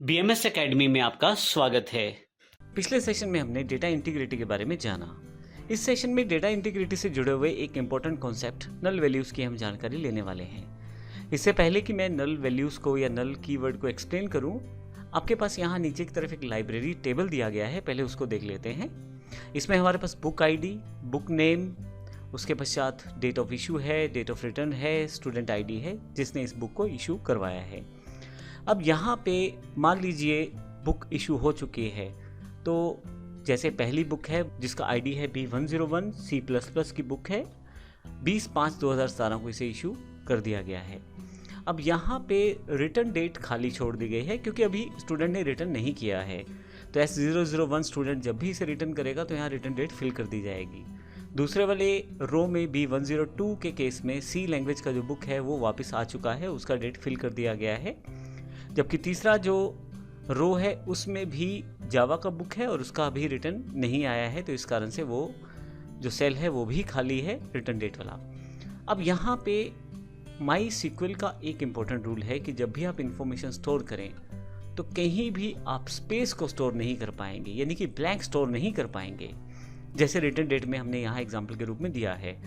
BMS academy में आपका स्वागत है। पिछले सेशन में हमने डेटा इंटीग्रिटी के बारे में जाना। इस सेशन में डेटा इंटीग्रिटी से जुड़े हुए एक इम्पोर्टेंट कॉन्सेप्ट नल वैल्यूज़ की हम जानकारी लेने वाले हैं। इससे पहले कि मैं नल वैल्यूज़ को या नल कीवर्ड को एक्सप्लेन करूं, आपके पास यहाँ नीचे की तरफ एक लाइब्रेरी टेबल दिया गया है, पहले उसको देख लेते हैं। इसमें हमारे पास बुक आईडी, बुक नेम, उसके पश्चात डेट ऑफ इशू है, डेट ऑफ रिटर्न है, स्टूडेंट आईडी है जिसने इस बुक को इशू करवाया है। अब यहाँ पे मान लीजिए बुक इशू हो चुकी है, तो जैसे पहली बुक है जिसका आईडी है B101 C++ की बुक है, 20/5/2017 को इसे इशू कर दिया गया है। अब यहाँ पे रिटर्न डेट खाली छोड़ दी गई है क्योंकि अभी स्टूडेंट ने रिटर्न नहीं किया है। तो S001 स्टूडेंट जब भी इसे रिटर्न करेगा तो यहाँ रिटर्न डेट फिल कर दी जाएगी। दूसरे वाले रो में B102 के केस में C लैंग्वेज का जो बुक है वो वापस आ चुका है, उसका डेट फिल कर दिया गया है। जबकि तीसरा जो रो है उसमें भी जावा का बुक है और उसका अभी रिटर्न नहीं आया है, तो इस कारण से वो जो सेल है वो भी खाली है रिटर्न डेट वाला। अब यहाँ पे माई सीक्वल का एक इम्पोर्टेंट रूल है कि जब भी आप इंफॉर्मेशन स्टोर करें तो कहीं भी आप स्पेस को स्टोर नहीं कर पाएंगे, यानी कि ब्लैंक स्टोर नहीं कर पाएंगे, जैसे रिटर्न डेट में हमने यहाँ एग्जाम्पल के रूप में दिया है,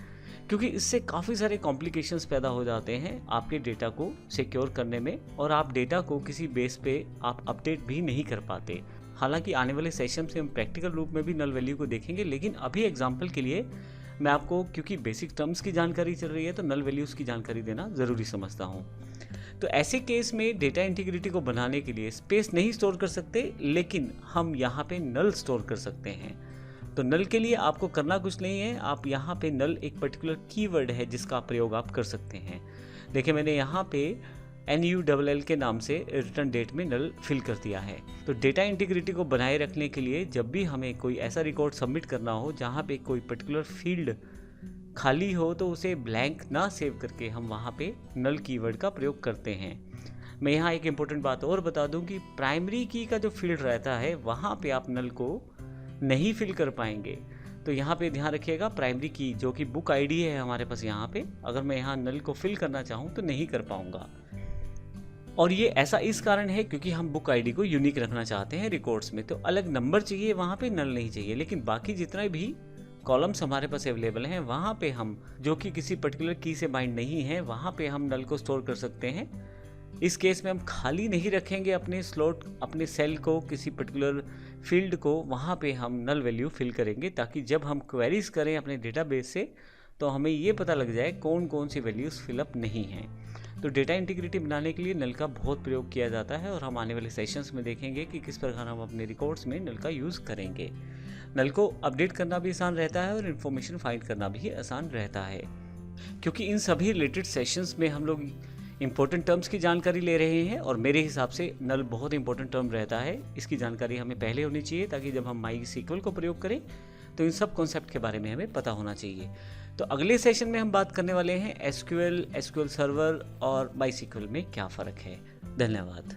क्योंकि इससे काफ़ी सारे कॉम्प्लिकेशंस पैदा हो जाते हैं आपके डेटा को सिक्योर करने में, और आप डेटा को किसी बेस पे आप अपडेट भी नहीं कर पाते। हालांकि आने वाले सेशन से हम प्रैक्टिकल रूप में भी नल वैल्यू को देखेंगे, लेकिन अभी एग्जांपल के लिए मैं आपको, क्योंकि बेसिक टर्म्स की जानकारी चल रही है, तो नल वैल्यूज़ की जानकारी देना ज़रूरी समझता हूँ। तो ऐसे केस में डेटा इंटीग्रिटी को बनाने के लिए स्पेस नहीं स्टोर कर सकते, लेकिन हम यहाँ पे नल स्टोर कर सकते हैं। तो नल के लिए आपको करना कुछ नहीं है, आप यहाँ पे नल एक पर्टिकुलर कीवर्ड है जिसका प्रयोग आप कर सकते हैं। देखिए मैंने यहाँ पे NULL के नाम से रिटर्न डेट में नल फिल कर दिया है। तो डेटा इंटीग्रिटी को बनाए रखने के लिए जब भी हमें कोई ऐसा रिकॉर्ड सबमिट करना हो जहाँ पे कोई पर्टिकुलर फील्ड खाली हो, तो उसे ब्लैंक ना सेव करके हम वहाँ पे नल कीवर्ड का प्रयोग करते हैं। मैं यहाँ एक इम्पोर्टेंट बात और बता दूँ कि प्राइमरी की का जो फील्ड रहता है वहाँ पे आप नल को नहीं फिल कर पाएंगे। तो यहाँ पे ध्यान रखिएगा, प्राइमरी की जो कि बुक आईडी है हमारे पास यहाँ पे, अगर मैं यहाँ नल को फिल करना चाहूँ तो नहीं कर पाऊँगा। और ये ऐसा इस कारण है क्योंकि हम बुक आईडी को यूनिक रखना चाहते हैं रिकॉर्ड्स में, तो अलग नंबर चाहिए, वहाँ पे नल नहीं चाहिए। लेकिन बाकी जितना भी कॉलम्स हमारे पास अवेलेबल हैं वहाँ पे हम, जो कि किसी पर्टिकुलर की से बाइंड नहीं है, वहाँ पे हम नल को स्टोर कर सकते हैं। इस केस में हम खाली नहीं रखेंगे अपने स्लॉट, अपने सेल को, किसी पर्टिकुलर फील्ड को, वहाँ पे हम नल वैल्यू फिल करेंगे ताकि जब हम क्वेरीज करें अपने डेटाबेस से तो हमें ये पता लग जाए कौन कौन सी वैल्यूज़ फिलअप नहीं हैं। तो डेटा इंटीग्रिटी बनाने के लिए नल का बहुत प्रयोग किया जाता है और हम आने वाले सेशंस में देखेंगे कि किस प्रकार हम अपने रिकॉर्ड्स में नल का यूज़ करेंगे। नल को अपडेट करना भी आसान रहता है और इन्फॉर्मेशन फाइंड करना भी आसान रहता है, क्योंकि इन सभी रिलेटेड सेशंस में हम लोग इंपॉर्टेंट टर्म्स की जानकारी ले रहे हैं और मेरे हिसाब से नल बहुत इंपॉर्टेंट टर्म रहता है। इसकी जानकारी हमें पहले होनी चाहिए ताकि जब हम माई सीक्वल को प्रयोग करें तो इन सब कॉन्सेप्ट के बारे में हमें पता होना चाहिए। तो अगले सेशन में हम बात करने वाले हैं SQL सर्वर और माई सीक्वल में क्या फ़र्क है। धन्यवाद।